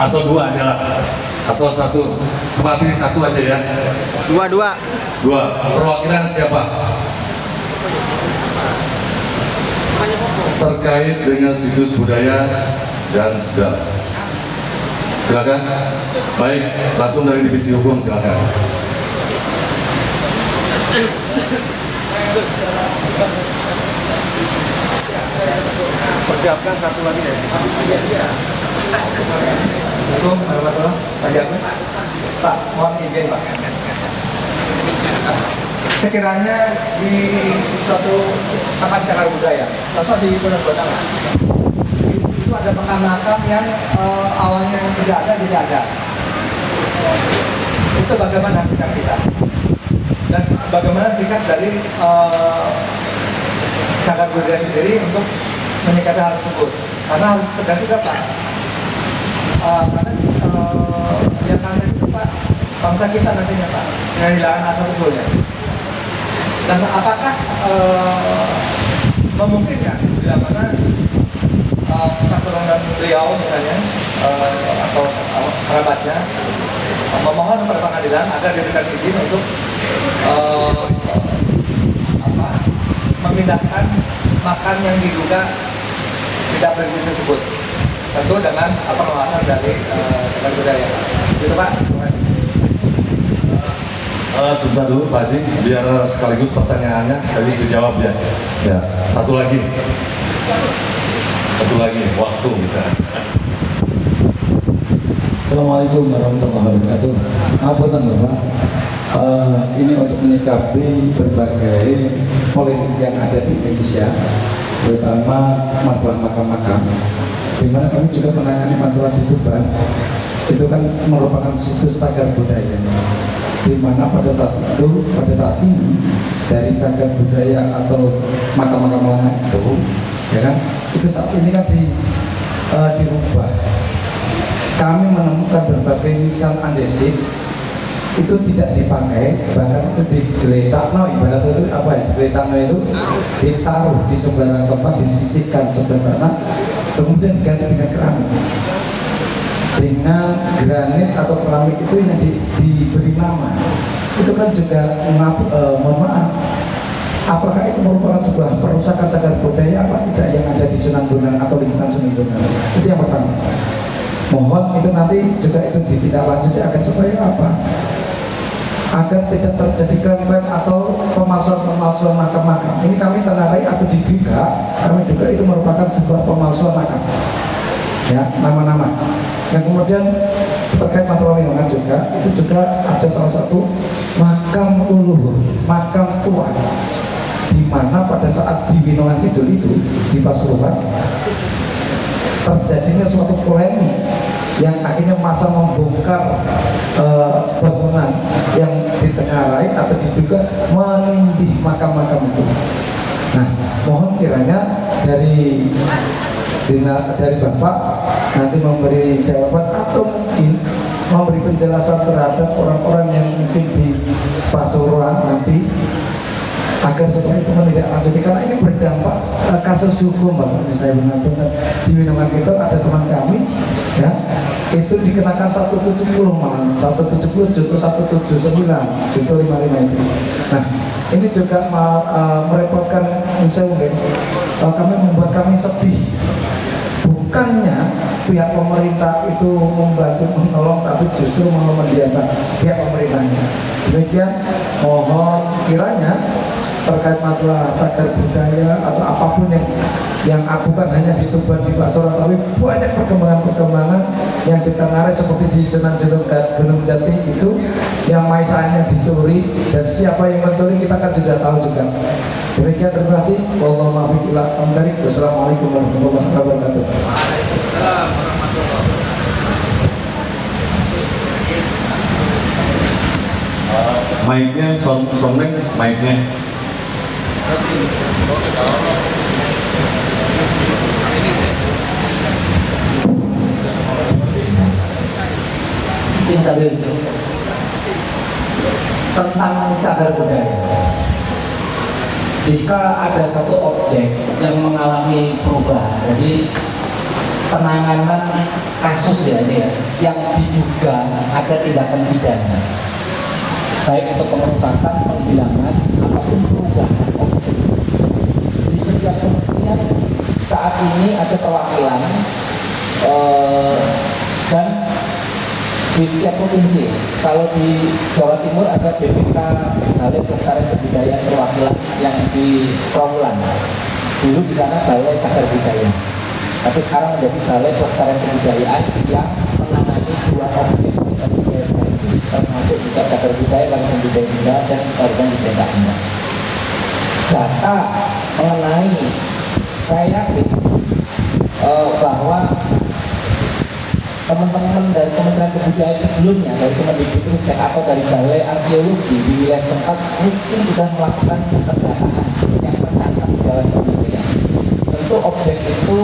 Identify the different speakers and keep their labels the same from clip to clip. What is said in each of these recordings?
Speaker 1: Atau dua aja lah. Atau satu. Seperti satu aja ya.
Speaker 2: Dua.
Speaker 1: Perwakilan siapa? Terkait dengan situs budaya dan sejarah. Silakan. Baik, langsung dari divisi hukum silakan.
Speaker 3: Persiapkan satu lagi ya. Assalamualaikum warahmatullahi wabarakatuh. Pak, mohon izin Pak. Sekiranya di suatu taman cagar budaya, contoh di Gunung Batang, itu ada makam-makam yang awalnya tidak ada. Itu bagaimana sikap kita? Dan bagaimana sikap dari cagar budaya sendiri untuk menyikapi hal tersebut? Karena harus tegas juga Pak. Karena yang kasih itu Pak, bangsa kita nantinya Pak, kehilangan asal usulnya. Dan apakah memungkinkan bila mana keturunan beliau misalnya atau kerabatnya memohon kepada pengadilan agar diberikan izin untuk memindahkan makam yang diduga tidak berizin tersebut, tentu dengan pengawasan dari cagar budaya. Gitu Pak. Terima kasih.
Speaker 1: Sebentar dulu Pak Haji, biar sekaligus pertanyaannya sekaligus dijawab ya. Satu lagi, waktu kita.
Speaker 4: Assalamualaikum warahmatullahi wabarakatuh. Apa Bapak? Ini untuk menyikapi berbagai polemik yang ada di Indonesia, terutama masalah makam-makam. Di mana kami juga menangani masalah di Tuban, itu kan merupakan situs cagar budaya. Di mana pada saat ini dari cagar budaya atau makam-makam lama itu, ya kan, itu saat ini kan dirubah. Kami menemukan berbagai nisan andesit itu tidak dipakai, bahkan itu digeletak, ibarat itu apa ya, digeletakno itu ditaruh di sembarang tempat, disisihkan sebelah sana, kemudian diganti dengan keramik, dengan granit atau keramik itu yang diberi nama. Itu kan juga mohon maaf, apakah itu merupakan sebuah perusakan cagar budaya apa tidak yang ada di Sunan Bonang atau lingkungan Sunan Bonang? Itu yang pertama. Mohon itu nanti juga itu ditindaklanjuti agar supaya apa? Agar tidak terjadi klaim-klaim atau pemalsuan makam-makam. Ini kami tengarai atau diduga, kami duga itu merupakan sebuah pemalsuan makam. Ya, nama-nama. Yang kemudian terkait masalah Winongan juga, itu juga ada salah satu makam uluhur, makam tua, di mana pada saat di Winongan Kidul itu di Pasuruan terjadinya suatu polemik yang akhirnya masa membongkar bangunan yang ditengarai atau diduga menindih makam-makam itu. Nah, mohon kiranya dari Bapak nanti memberi jawaban atau mungkin memberi penjelasan terhadap orang-orang yang mungkin di Pasuruan nanti, agar supaya itu menindaklanjuti, karena ini berdampak kasus hukum Bapak. Saya benar-benar di Winongan itu ada teman kami ya, itu dikenakan 170 malah 170 juta 179 juta 55 itu. Nah, ini juga merepotkan kami, membuat kami sedih. Bukannya pihak pemerintah itu membantu menolong, tapi justru malah mendiamkan pihak pemerintahnya. Demikian, mohon kiranya terkait masalah cagar budaya atau apapun yang bukan hanya di Tuban, di Pasuruan, tapi banyak perkembangan yang ditengarai seperti di Sunan Gunung Jati itu yang maisanya dicuri, dan siapa yang mencuri kita kan sudah tahu juga. Demikian, terima kasih. Wassalamualaikum warahmatullahi wabarakatuh.
Speaker 1: Mic-nya, soundback, mic-nya.
Speaker 5: Tentang cagar budaya, jika ada satu objek yang mengalami perubahan, jadi penanganan kasus ya ini ya, yang diduga ada tindakan pidana, baik itu pengerusakan, penghilangan, ataupun perubahan objek. Di setiap kementerian saat ini ada perwakilan dan di setiap provinsi. Kalau di Jawa Timur ada BPK Balai Pelestarian Kebudayaan perwakilan yang di Trawulan. Dulu di sana Balai Cagar Budaya. Tapi sekarang menjadi Balai Pelestarian Kebudayaan yang menangani dua objek warisan budaya sekaligus, termasuk juga cagar budaya, warisan budaya benda, dan warisan budaya benda. Data mengenai, saya yakin bahwa teman-teman dari Kementerian Kebudayaan sebelumnya, dari Kemendikbudristek atau dari Balai Arkeologi di wilayah setempat mungkin sudah melakukan pendataan yang tercatat di dalam kementerian. Tentu objek itu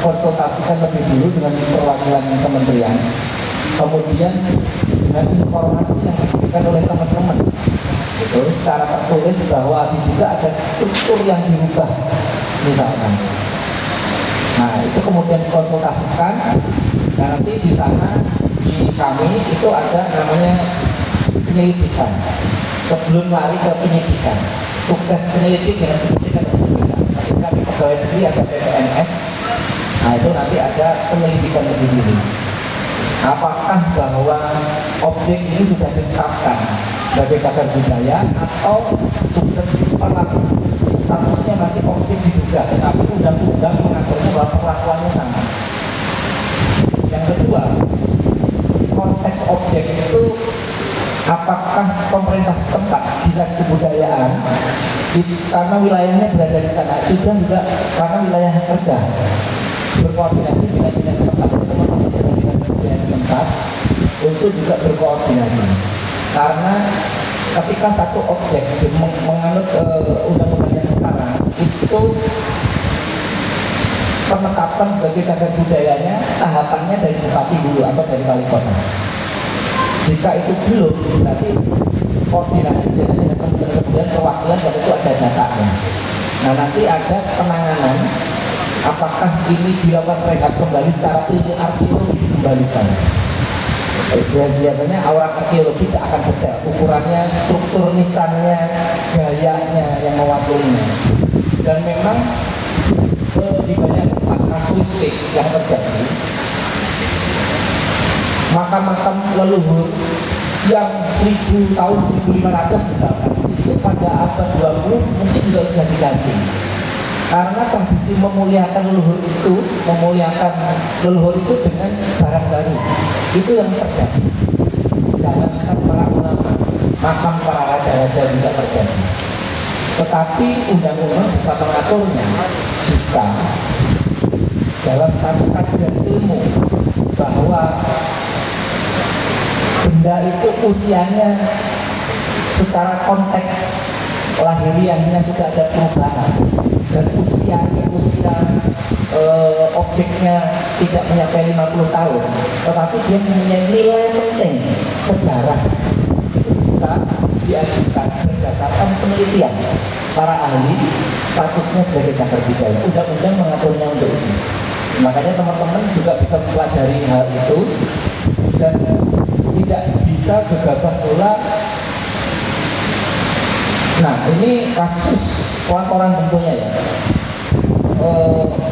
Speaker 5: konsultasikan lebih dulu dengan perwakilan kementerian, kemudian dengan informasi yang diberikan oleh teman-teman itu secara tertulis bahwa diduga ada struktur yang dirubah misalkan. Nah itu kemudian dikonsultasikan. Nah nanti di sana di kami itu ada namanya penyelidikan. Sebelum lari ke penyidikan, tugas penyelidik dengan penyidikan berbeda. Ketika di pegawai negeri ada PPNS, nah itu nanti ada penyelidikan lebih dulu. Apakah bahwa objek ini sudah ditetapkan sebagai cagar budaya atau sudah statusnya masih objek diduga, tetapi undang-undang mengaturnya bahwa perlakuannya sama. Yang kedua, konteks objek itu apakah pemerintah setempat dinas kebudayaan karena wilayahnya berada di sana sudah juga karena wilayah kerja berkoordinasi dengan dinas setempat, teman-teman dengan dinas kebudayaan setempat untuk juga berkoordinasi, karena ketika satu objek menganut undang-undang yang sekarang itu penetapan sebagai cagar budayanya tahapannya dari bupati dulu atau dari wali kota. Jika itu belum, berarti koordinasi biasanya dengan Kementerian Kebudayaan perwakilan dan itu ada datanya. Nah nanti ada penanganan apakah ini dilakukan rehab kembali secara ilmu arkeologi dikembalikan. Biasanya orang arkeologi tidak akan detail ukurannya, struktur nisannya, gayanya yang mewakilinya. Dan memang di banyak tempat kasuistik yang terjadi, makam-makam leluhur yang 1000 tahun 1500 misalkan itu pada abad 20 mungkin juga sudah diganti, karena tradisi memuliakan leluhur itu dengan barang baru itu yang terjadi. Jangankan para ulama, makam para raja-raja juga terjadi. Tetapi undang-undang bisa mengaturnya jika dalam satu kajian ilmu bahwa benda itu usianya secara konteks lahiriahnya sudah ada perubahan dan usia objeknya tidak menyampai 50 tahun, tetapi dia mempunyai nilai penting sejarah, itu bisa diajukan berdasarkan penelitian para ahli statusnya sebagai cagar budaya. Undang-undang mengaturnya untuk itu. Makanya teman-teman juga bisa mempelajari hal itu dan tidak bisa gegabah pula. Nah ini kasus laporan tentunya ya,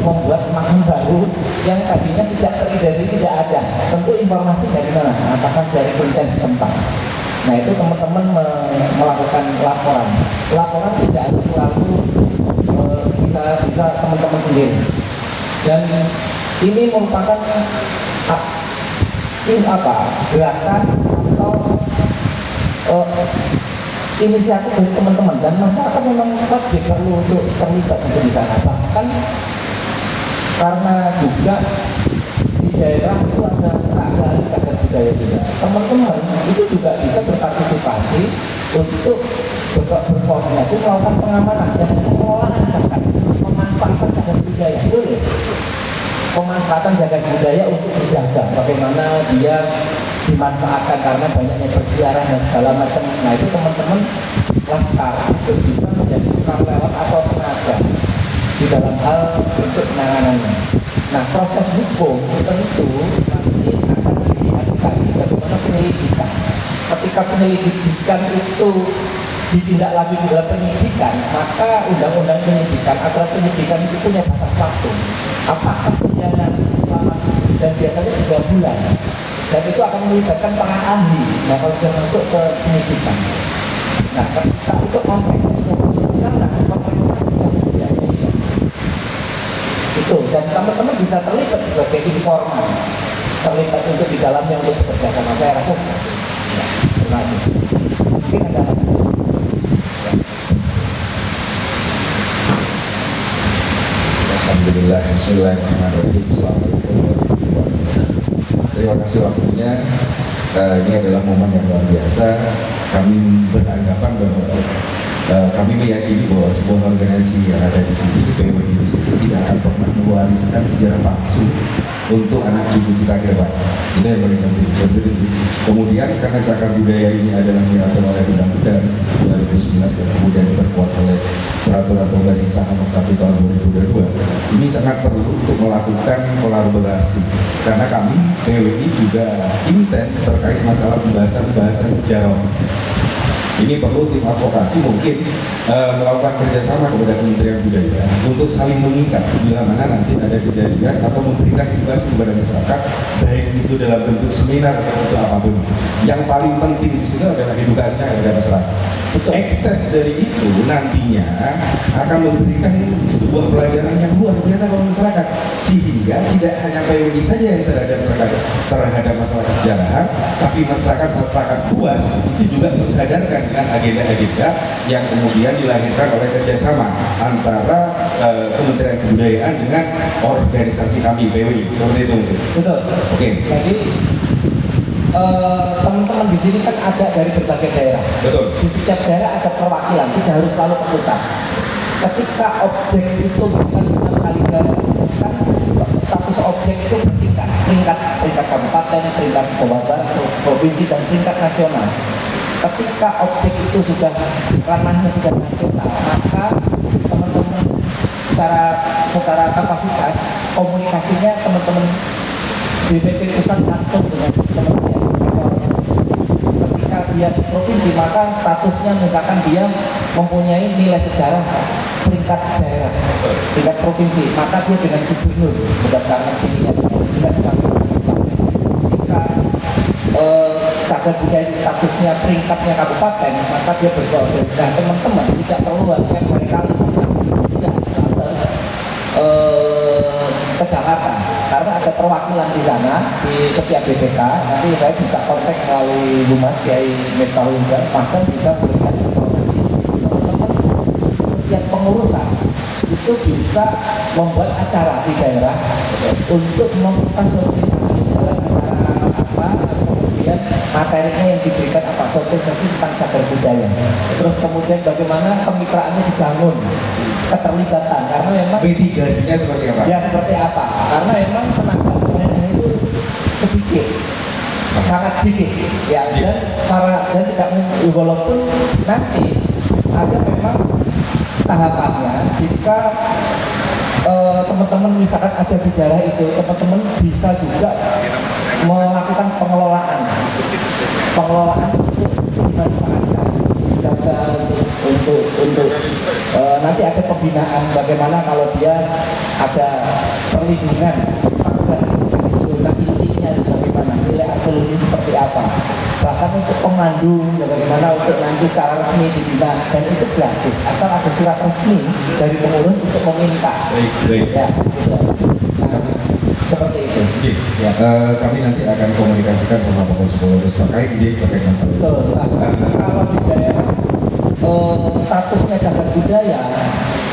Speaker 5: membuat makam baru yang tadinya tidak teridentifikasi, tidak ada. Tentu informasi dari mana? Apakah dari kepolisian setempat? Nah itu teman-teman melakukan laporan. Laporan tidak harus selalu bisa teman-teman sendiri. Dan ini merupakan gerakan atau inisiatif dari teman-teman, dan masyarakat memang wajib perlu untuk terlibat di sana. Bahkan karena juga di daerah itu ada tenaga cagar budaya juga, teman-teman itu juga bisa berpartisipasi untuk berkoordinasi melakukan pengamanan dan pengelolaan, bahkan pemanfaatan cagar budaya boleh. Pemanfaatan cagar budaya untuk dijaga, bagaimana dia dimanfaatkan karena banyaknya bersiaran dan segala macam. Nah itu teman-teman laskar itu bisa menjadi sukarelawan atau tenaga di dalam hal untuk penanganannya. Nah proses hukum tentu nanti akan dilihat ketika penyelidikan itu ditindaklanjuti dalam penyidikan, maka undang-undang penyidikan atau penyidikan itu punya batas waktu. Apakah berjalan selama, dan biasanya 3 bulan, dan itu akan melibatkan para ahli. Nah, kalau sudah masuk ke penyidikan, nah ketika itu konteksnya sudah masuk ke sana, pemerintah tidak membiayai itu, dan teman-teman bisa terlibat sebagai informan, terlibat untuk di dalamnya untuk bekerja sama. Saya rasa seperti itu. Ya, terima kasih. Mungkin ada
Speaker 2: Alhamdulillah, bismillahirrahmanirrahim. Assalamualaikum warahmatullahi wabarakatuh. Terima kasih waktunya. Ini adalah momen yang luar biasa. Kami beranggapan bahwa kami meyakini bahwa sebuah organisasi yang ada di sini, PWI di sini, tidak akan pernah mewariskan sejarah palsu untuk anak cucu kita ke depan. Itu yang paling penting. Seperti itu. Kemudian karena cagar budaya ini adalah diatur oleh Undang-Undang 2011 yang kemudian diperkuat oleh Peraturan Pemerintah Nomor 1 Tahun 2022, ini sangat perlu untuk melakukan kolaborasi. Karena kami PWI juga intent terkait masalah pembahasan sejarah. Ini perlu tim advokasi mungkin melakukan kerjasama kepada Kementerian Budaya untuk saling mengikat bila mana nanti ada kejadian atau memberikan edukasi kepada masyarakat, baik itu dalam bentuk seminar atau bentuk apapun. Yang paling penting di situ adalah edukasinya kepada masyarakat. Ekses dari itu nantinya akan memberikan sebuah pelajaran yang luar biasa kepada masyarakat, sehingga tidak hanya PWI saja yang sadar terhadap masalah sejarah, tapi masyarakat luas itu juga tersadarkan dengan agenda-agenda yang kemudian dilahirkan oleh kerjasama antara Kementerian Kebudayaan dengan organisasi kami PWI, seperti itu.
Speaker 5: Betul.
Speaker 2: Oke.
Speaker 5: Jadi teman-teman di sini kan ada dari berbagai daerah.
Speaker 2: Betul.
Speaker 5: Di setiap daerah ada perwakilan, tidak harus selalu ke pusat. Ketika objek itu misalkan Sunan Kalijaga, kan status objek itu bertingkat, peringkat kabupaten, peringkat Jawa Barat, provinsi, dan tingkat nasional. Ketika objek itu sudah ranahnya sudah nasional, maka teman-teman secara kapasitas komunikasinya teman-teman BPP pusat langsung dengan teman-teman. Ketika dia di provinsi, maka statusnya misalkan dia mempunyai nilai sejarah peringkat daerah, tingkat provinsi, maka dia dengan gubernur berdasarkan pilihan dinas kabupaten. Ketika cagar budaya statusnya peringkatnya kabupaten, maka dia berkoordinasi. Nah, teman-teman tidak perlu hanya berkali tidak harus ke Jakarta, karena ada perwakilan di sana di setiap BPK. Nanti saya bisa kontak melalui Humas Kiai Miftahul, bahkan bisa berikan informasi. Teman-teman setiap pengurusan itu bisa membuat acara di daerah untuk membuka sosialisasi dalam acara apa, kemudian materinya yang diberikan apa, sosialisasi tentang cagar budaya. Terus kemudian bagaimana kemitraannya dibangun, keterlibatan, karena memang
Speaker 2: Mitigasinya seperti apa?
Speaker 5: ya seperti apa? Karena memang tenaga penelitian itu sedikit, sangat sedikit, ya, dan tidak walaupun nanti ada memang tahapannya. Jika teman-teman misalkan ada di daerah itu, teman-teman bisa juga melakukan pengelolaan untuk dimanfaatkan, jaga untuk nanti ada pembinaan bagaimana kalau dia ada perlindungan pada zona intinya bagaimana, nilai arkeologi seperti apa, bahkan untuk pemandu bagaimana untuk nanti secara resmi dibina, dan itu gratis asal ada surat resmi dari pengurus untuk meminta.
Speaker 2: Baik.
Speaker 5: Ya, gitu. Nah, seperti itu.
Speaker 2: Ya. Kami nanti akan komunikasikan sama pengurus terkait masalah itu.
Speaker 5: Betul. Nah, kalau di daerah statusnya cagar budaya,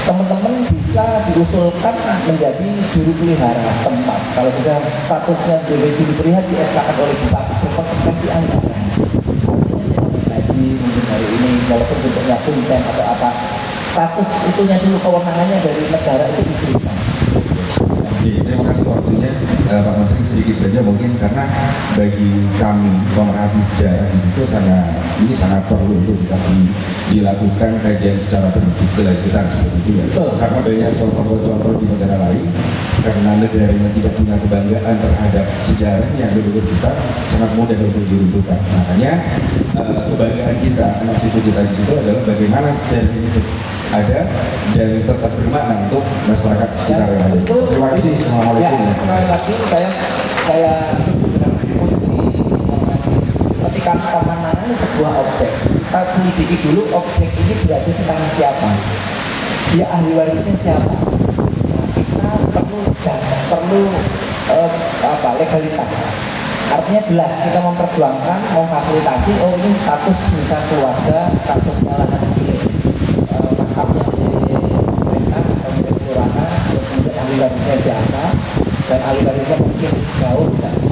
Speaker 5: teman-teman bisa diusulkan menjadi juru pelihara setempat. Kalau sudah statusnya jadi juru pelihara di-SK-kan oleh bupati, berkonsekuensi anggaran. Artinya dia gaji mungkin hari ini, walaupun bentuknya kuncen atau apa, status itunya dulu, kewenangannya dari negara itu diberikan.
Speaker 2: Terima kasih waktunya Pak Menteri. Sedikit saja mungkin, karena bagi kami pemerhati sejarah di situ ini sangat perlu untuk dilakukan kajian secara berlanjutan seperti itu ya. Karena banyak contoh-contoh di negara lain karena negaranya tidak punya kebanggaan terhadap sejarahnya leluhur kita, sangat mudah untuk diruntuhkan. Makanya kebanggaan kita, anak cucu kita di situ adalah bagaimana sejarah itu ada dan tetap bermakna untuk masyarakat sekitar yang ada. Terima kasih. Assalamualaikum.
Speaker 5: Ya, sekali lagi saya kunci informasi. Ketika pemandangan sebuah objek, kita selidiki dulu objek ini berarti tentang siapa, dia ahli warisnya siapa. Nah, kita perlu legalitas. Artinya jelas kita memperjuangkan, memfasilitasi. Oh ini status misal keluarga, status lahan milik makamnya di pemerintah atau di kelurahan, terus kemudian ahli warisnya siapa, dan ahli warisnya mungkin jauh tapi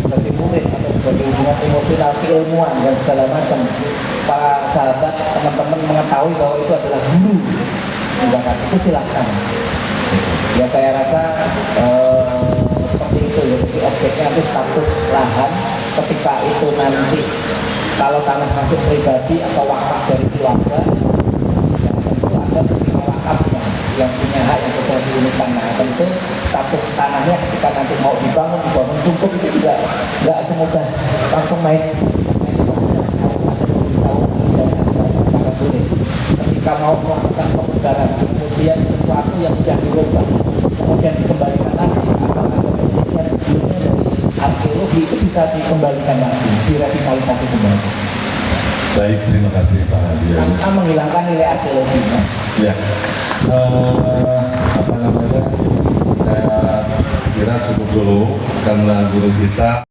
Speaker 5: sebagai murid atau sebagai hubungan emosional keilmuan dan segala macam, para sahabat teman-teman mengetahui bahwa itu adalah guru, misalkan itu silahkan. Ya saya rasa seperti itu ya. Jadi objeknya itu status lahan, ketika itu nanti kalau tanah masuk pribadi atau wakaf dari keluarga, ya tentu ada penerima wakafnya yang punya hak yang sudah diunitkan. Nah tentu status tanahnya ketika nanti mau dibangun cukup itu juga nggak semudah langsung main harus ada pemberitahuan dan ada secara boleh. Ketika mau melakukan pemugaran, kemudian sesuatu yang sudah dirubah kemudian dikembalikan lagi, asal ada bentuknya sebelumnya dari arkeologi itu bisa dikembalikan lagi, direvitalisasi kembali.
Speaker 1: Baik, terima kasih Pak Hadian.
Speaker 5: Tanpa menghilangkan nilai arkeologinya.
Speaker 1: Ya, apa namanya? Saya kira cukup dulu karena guru kita